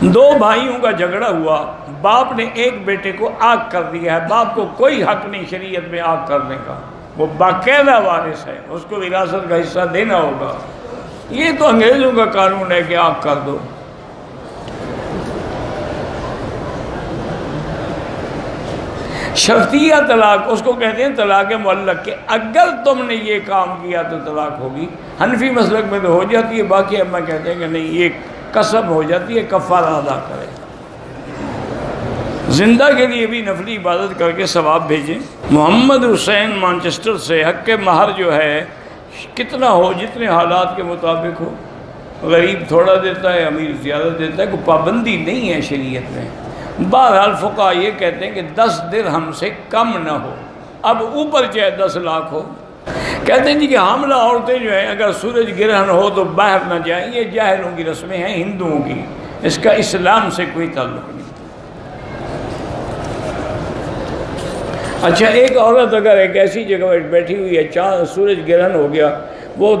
دو بھائیوں کا جھگڑا ہوا، باپ نے ایک بیٹے کو آگ کر دیا ہے، باپ کو کوئی حق نہیں شریعت میں آگ کرنے کا، وہ باقاعدہ وارث ہے، اس کو وراثت کا حصہ دینا ہوگا۔ یہ تو انگریزوں کا قانون ہے کہ آگ کر دو۔ شرطیہ طلاق اس کو کہتے ہیں طلاق معلق، کہ اگر تم نے یہ کام کیا تو طلاق ہوگی۔ حنفی مسلک میں تو ہو جاتی ہے، باقی اب میں کہتے ہیں کہ نہیں، یہ قسم ہو جاتی ہے، کفارہ ادا کرے۔ زندہ کے لیے بھی نفلی عبادت کر کے ثواب بھیجیں۔ محمد حسین مانچسٹر سے حق مہر جو ہے کتنا ہو، جتنے حالات کے مطابق ہو، غریب تھوڑا دیتا ہے، امیر زیادہ دیتا ہے، کوئی پابندی نہیں ہے شریعت میں۔ بہرحال فقہا یہ کہتے ہیں کہ 10 درہم سے کم نہ ہو، اب اوپر چاہے 10 لاکھ ہو۔ کہتے ہیں جی کہ حاملہ عورتیں جو ہیں اگر سورج گرہن ہو تو باہر نہ جائیں، یہ جاہلوں کی رسمیں ہیں، ہندوؤں کی، اس کا اسلام سے کوئی تعلق نہیں۔ اچھا، ایک عورت اگر ایک ایسی جگہ پر بیٹھی ہوئی ہے، چاند سورج گرہن ہو گیا، وہ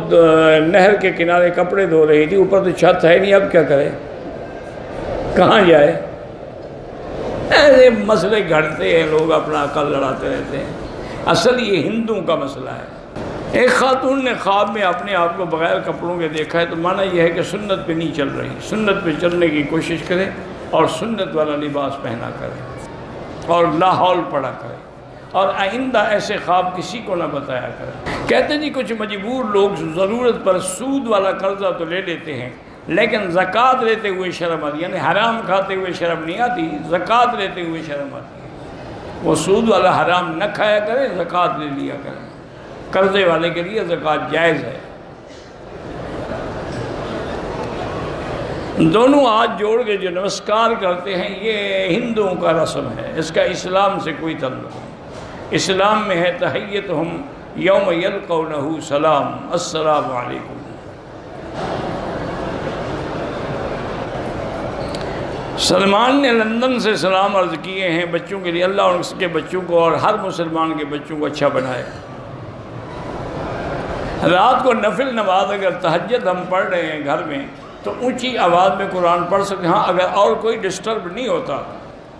نہر کے کنارے کپڑے دھو رہی تھی، اوپر تو چھت ہے نہیں، اب کیا کرے، کہاں جائے؟ ایسے مسئلے گھڑتے ہیں، لوگ اپنا عقل لڑاتے رہتے ہیں۔ اصل یہ ہندوؤں کا مسئلہ ہے۔ ایک خاتون نے خواب میں اپنے آپ کو بغیر کپڑوں کے دیکھا ہے، تو معنی یہ ہے کہ سنت پہ نہیں چل رہی، سنت پہ چلنے کی کوشش کرے اور سنت والا لباس پہنا کرے اور لاحول پڑھا کرے، اور آئندہ ایسے خواب کسی کو نہ بتایا کرے۔ کہتے جی کچھ مجبور لوگ ضرورت پر سود والا قرضہ تو لے لیتے ہیں، لیکن زکوٰۃ لیتے ہوئے شرم آتی، یعنی حرام کھاتے ہوئے شرم نہیں آتی، زکوٰۃ لیتے ہوئے شرم آتی ہے۔ وہ سود والا حرام نہ کھایا کرے، زکوٰۃ لے لیا کرے، قرضے والے کے لیے زکوٰۃ جائز ہے۔ دونوں ہاتھ جوڑ کے جو نمسکار کرتے ہیں، یہ ہندوؤں کا رسم ہے، اس کا اسلام سے کوئی تعلق نہیں۔ اسلام میں ہے تحیتہم یوم یلقونہ سلام، السلام علیکم۔ سلمان نے لندن سے سلام عرض کیے ہیں بچوں کے لیے، اللہ اور اس کے بچوں کو اور ہر مسلمان کے بچوں کو اچھا بنائے۔ رات کو نفل نماز اگر تہجد ہم پڑھ رہے ہیں گھر میں تو اونچی آواز میں قرآن پڑھ سکتے ہیں، ہاں اگر اور کوئی ڈسٹرب نہیں ہوتا،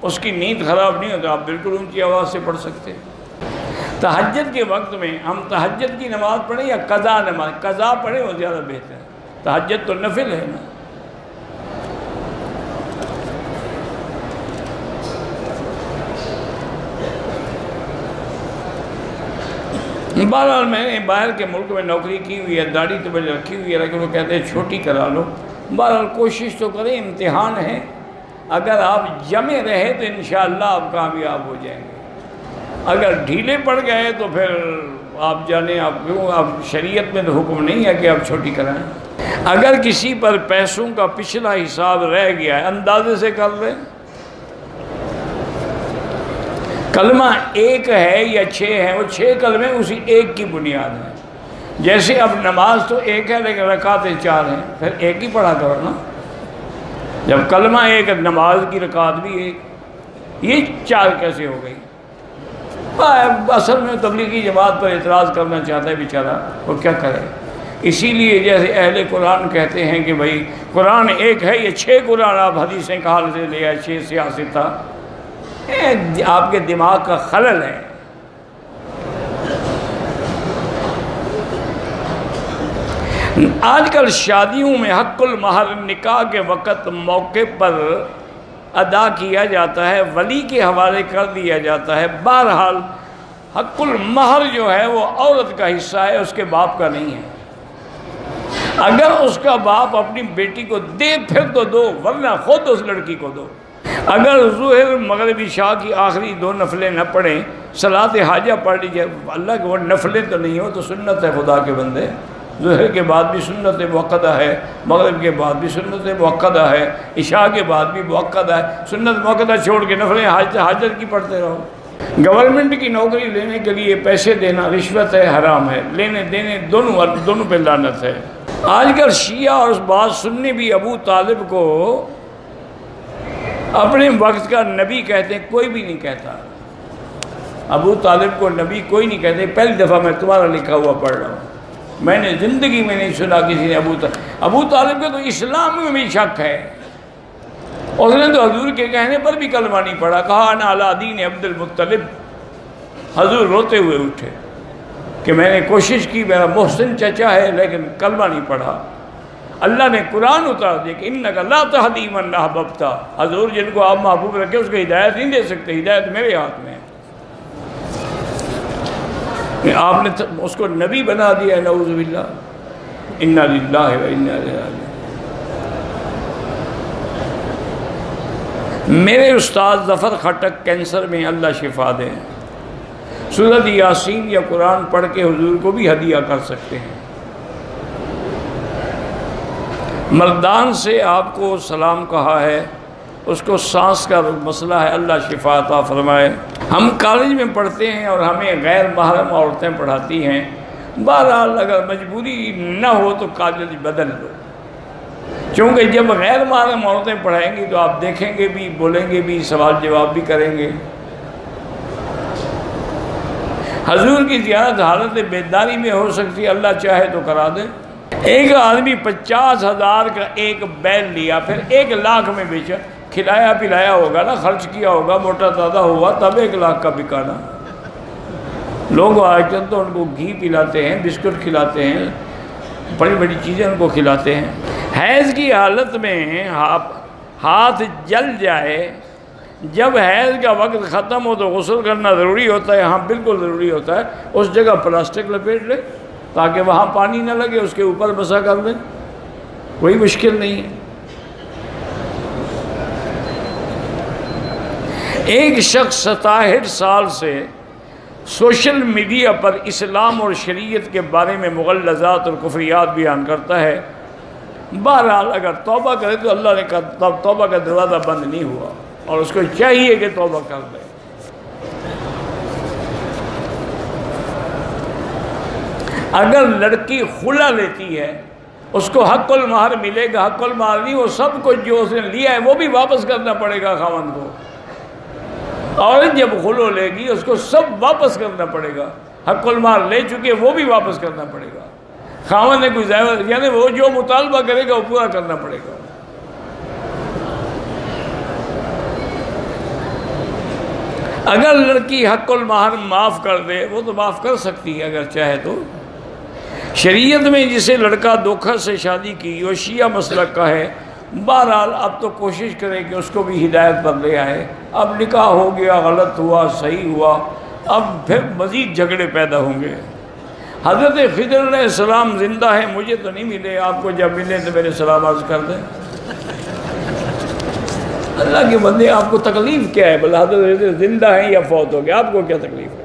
اس کی نیند خراب نہیں ہوتا، آپ بالکل اونچی آواز سے پڑھ سکتے ہیں۔ تہجد کے وقت میں ہم تہجد کی نماز پڑھیں یا قضا نماز، قضا پڑھیں وہ زیادہ بہتر ہے، تہجد تو نفل ہے نا۔ بہرحال میں نے باہر کے ملک میں نوکری کی ہوئی ہے، داڑھی تو میں رکھی ہوئی ہے، لیکن وہ کہتے ہیں چھوٹی کرا لو۔ بہرحال کوشش تو کریں، امتحان ہے، اگر آپ جمے رہے تو انشاءاللہ آپ کامیاب ہو جائیں گے، اگر ڈھیلے پڑ گئے تو پھر آپ جانیں آپ کیوں، اب شریعت میں تو حکم نہیں ہے کہ آپ چھوٹی کرائیں۔ اگر کسی پر پیسوں کا پچھلا حساب رہ گیا ہے، اندازے سے کر لیں، کلمہ ایک ہے یا 6 ہے، وہ 6 کلمے اسی ایک کی بنیاد ہیں۔ جیسے اب نماز تو ایک ہے لیکن رکعتیں 4 ہیں، پھر ایک ہی پڑھا کرو نا۔ جب کلمہ ایک ہے، نماز کی رکعت بھی ایک، یہ 4 کیسے ہو گئی؟ اصل میں تبلیغی جماعت پر اعتراض کرنا چاہتا ہے بیچارہ، وہ کیا کرے؟ اسی لیے جیسے اہل قرآن کہتے ہیں کہ بھائی قرآن ایک ہے، یہ 6 قرآن آپ حدیثیں کہاں سے لے آئے، 6 سیاستہ، آپ کے دماغ کا خلل ہے۔ آج کل شادیوں میں حق المہر نکاح کے وقت موقع پر ادا کیا جاتا ہے، ولی کے حوالے کر دیا جاتا ہے۔ بہرحال حق المہر جو ہے وہ عورت کا حصہ ہے، اس کے باپ کا نہیں ہے۔ اگر اس کا باپ اپنی بیٹی کو دے پھر تو دو، ورنہ خود اس لڑکی کو دو۔ اگر ظہر مغرب عشاء کی آخری 2 نفلیں نہ پڑھیں، صلاۃ حاجہ پڑھ لیجیے، اللہ کہ وہ نفلیں تو نہیں ہو تو سنت ہے خدا کے بندے، ظہر کے بعد بھی سنت مؤکدہ ہے، مغرب کے بعد بھی سنت مؤکدہ ہے، عشاء کے بعد بھی مؤکدہ ہے، سنت مؤکدہ چھوڑ کے نفلیں حاجت کی پڑھتے رہو۔ گورنمنٹ کی نوکری لینے کے لیے پیسے دینا رشوت ہے، حرام ہے، لینے دینے دونوں پہ لعنت ہے۔ آج کل شیعہ اور بعض سنی بھی ابو طالب کو اپنے وقت کا نبی کہتے ہیں، کوئی بھی نہیں کہتا۔ ابو طالب کو نبی کوئی نہیں کہتے، پہلی دفعہ میں تمہارا لکھا ہوا پڑھ رہا ہوں، میں نے زندگی میں نہیں سنا کسی نے ابو طالب کے تو اسلام میں بھی شک ہے، اس نے تو حضور کے کہنے پر بھی کلمہ نہیں پڑھا، کہا انا علی دین عبد المطلب۔ حضور روتے ہوئے اٹھے کہ میں نے کوشش کی، میرا محسن چچا ہے لیکن کلمہ نہیں پڑھا۔ اللہ نے قرآن اتار دیا کہ انک لا تہدی من احببت، حضور جن کو آپ محبوب رکھے اس کو ہدایت نہیں دے سکتے، ہدایت میرے ہاتھ میں ہے۔ آپ نے اس کو نبی بنا دیا، نعوذ باللہ، انا للہ و انا الیہ راجعون۔ میرے استاد ظفر خٹک کینسر میں، اللہ شفا دے، سورۃ یاسین یا قرآن پڑھ کے حضور کو بھی ہدیہ کر سکتے ہیں۔ مردان سے آپ کو سلام کہا ہے، اس کو سانس کا مسئلہ ہے، اللہ شفا عطا فرمائے۔ ہم کالج میں پڑھتے ہیں اور ہمیں غیر محرم عورتیں پڑھاتی ہیں، بہرحال اگر مجبوری نہ ہو تو کالج بدل دو، چونکہ جب غیر محرم عورتیں پڑھائیں گی تو آپ دیکھیں گے بھی، بولیں گے بھی، سوال جواب بھی کریں گے۔ حضور کی زیارت حالت بیداری میں ہو سکتی ہے، اللہ چاہے تو کرا دے۔ ایک آدمی 50,000 کا ایک بیل لیا، پھر 1,00,000 میں بیچا، کھلایا پلایا ہوگا نا، خرچ کیا ہوگا، موٹا تازہ ہوا تب 1,00,000 کا بکانا۔ لوگ آج کل تو ان کو گھی پلاتے ہیں، بسکٹ کھلاتے ہیں، بڑی بڑی چیزیں ان کو کھلاتے ہیں۔ حیض کی حالت میں ہاتھ جل جائے، جب حیض کا وقت ختم ہو تو غسل کرنا ضروری ہوتا ہے، ہاں بالکل ضروری ہوتا ہے۔ اس جگہ پلاسٹک لپیٹ لے تاکہ وہاں پانی نہ لگے، اس کے اوپر مسح کر لیں، کوئی مشکل نہیں ہے۔ ایک شخص 67 سال سے سوشل میڈیا پر اسلام اور شریعت کے بارے میں مغلظات اور کفریات بیان کرتا ہے۔ بہرحال اگر توبہ کرے تو اللہ نے کہا توبہ کا دروازہ بند نہیں ہوا، اور اس کو چاہیے کہ توبہ کر دے۔ اگر لڑکی خلا لیتی ہے، اس کو حق المہر ملے گا، حق المہر نہیں، وہ سب کچھ جو اس نے لیا ہے وہ بھی واپس کرنا پڑے گا خاوند کو۔ اور جب خلو لے گی اس کو سب واپس کرنا پڑے گا، حق المہر لے چکے وہ بھی واپس کرنا پڑے گا۔ خاوند نے کوئی ضائع، یعنی وہ جو مطالبہ کرے گا وہ پورا کرنا پڑے گا۔ اگر لڑکی حق المہر معاف کر دے، وہ تو معاف کر سکتی ہے اگر چاہے تو۔ شریعت میں جسے لڑکا دھوکہ سے شادی کی، وہ شیعہ مسلک کا ہے، بہرحال اب تو کوشش کرے کہ اس کو بھی ہدایت پر لے آئے۔ اب نکاح ہو گیا، غلط ہوا، صحیح ہوا، اب پھر مزید جھگڑے پیدا ہوں گے۔ حضرت خضر علیہ السلام زندہ ہیں، مجھے تو نہیں ملے، آپ کو جب ملے تو میرے سلام عرض کر دیں۔ اللہ کے بندے، آپ کو تکلیف کیا ہے؟ بھلا حضرت زندہ ہیں یا فوت ہو گئے، آپ کو کیا تکلیف ہے؟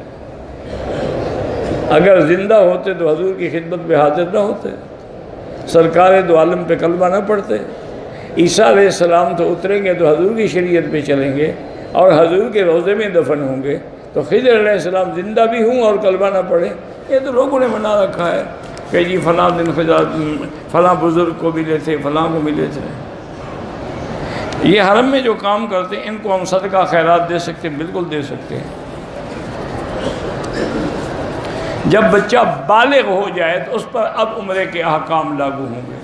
اگر زندہ ہوتے تو حضور کی خدمت میں حاضر نہ ہوتے، سرکار دو عالم پہ کلمہ نہ پڑھتے۔ عیسیٰ علیہ السلام تو اتریں گے تو حضور کی شریعت پہ چلیں گے اور حضور کے روضے میں دفن ہوں گے، تو خضر علیہ السلام زندہ بھی ہوں اور کلمہ نہ پڑھیں؟ یہ تو لوگوں نے بنا رکھا ہے کہ جی فلاں دن فلاں بزرگ کو ملے تھے، فلاں کو ملے تھے۔ یہ حرم میں جو کام کرتے ہیں ان کو ہم صدقہ خیرات دے سکتے ہیں، بالکل دے سکتے ہیں۔ جب بچہ بالغ ہو جائے تو اس پر اب عمرے کے احکام لاگو ہوں گے۔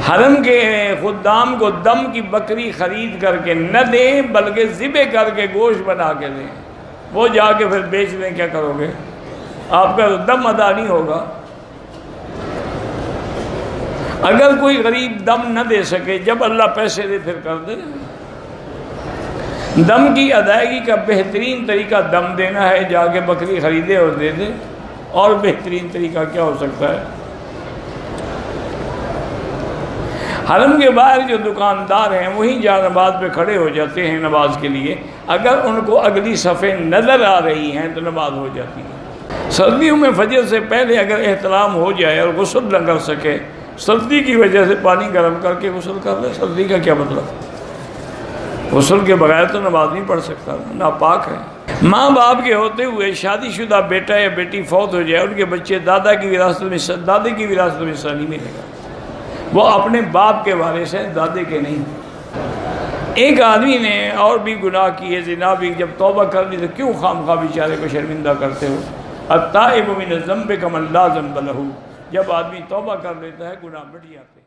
حرم کے خدام کو دم کی بکری خرید کر کے نہ دیں، بلکہ ذبح کر کے گوشت بنا کے دیں، وہ جا کے پھر بیچ دیں، کیا کرو گے؟ آپ کا دم ادا نہیں ہوگا۔ اگر کوئی غریب دم نہ دے سکے، جب اللہ پیسے دے پھر کر دے۔ دم کی ادائیگی کا بہترین طریقہ دم دینا ہے، جا کے بکری خریدے اور دے دے، اور بہترین طریقہ کیا ہو سکتا ہے؟ حرم کے باہر جو دکاندار ہیں وہیں جا نماز پہ کھڑے ہو جاتے ہیں نماز کے لیے، اگر ان کو اگلی صفیں نظر آ رہی ہیں تو نماز ہو جاتی ہے۔ سردیوں میں فجر سے پہلے اگر احتلام ہو جائے اور غسل نہ کر سکے، سردی کی وجہ سے پانی گرم کر کے غسل کر لے، سردی کا کیا مطلب؟ غسل کے بغیر تو نماز نہیں پڑھ سکتا، ناپاک ہے۔ ماں باپ کے ہوتے ہوئے شادی شدہ بیٹا یا بیٹی فوت ہو جائے، ان کے بچے دادا کی وراثت میں دادے کی وراثت میں حصہ نہیں ملے گا، وہ اپنے باپ کے وارث ہیں، دادے کے نہیں۔ ایک آدمی نے اور بھی گناہ کیے، زنا بھی، جب توبہ کر لی تو کیوں خواہ بیچارے کو شرمندہ کرتے ہو؟ التائب من الذنب کمن لا ذنب لہ، جب آدمی توبہ کر لیتا ہے گناہ مٹ جاتے ہیں۔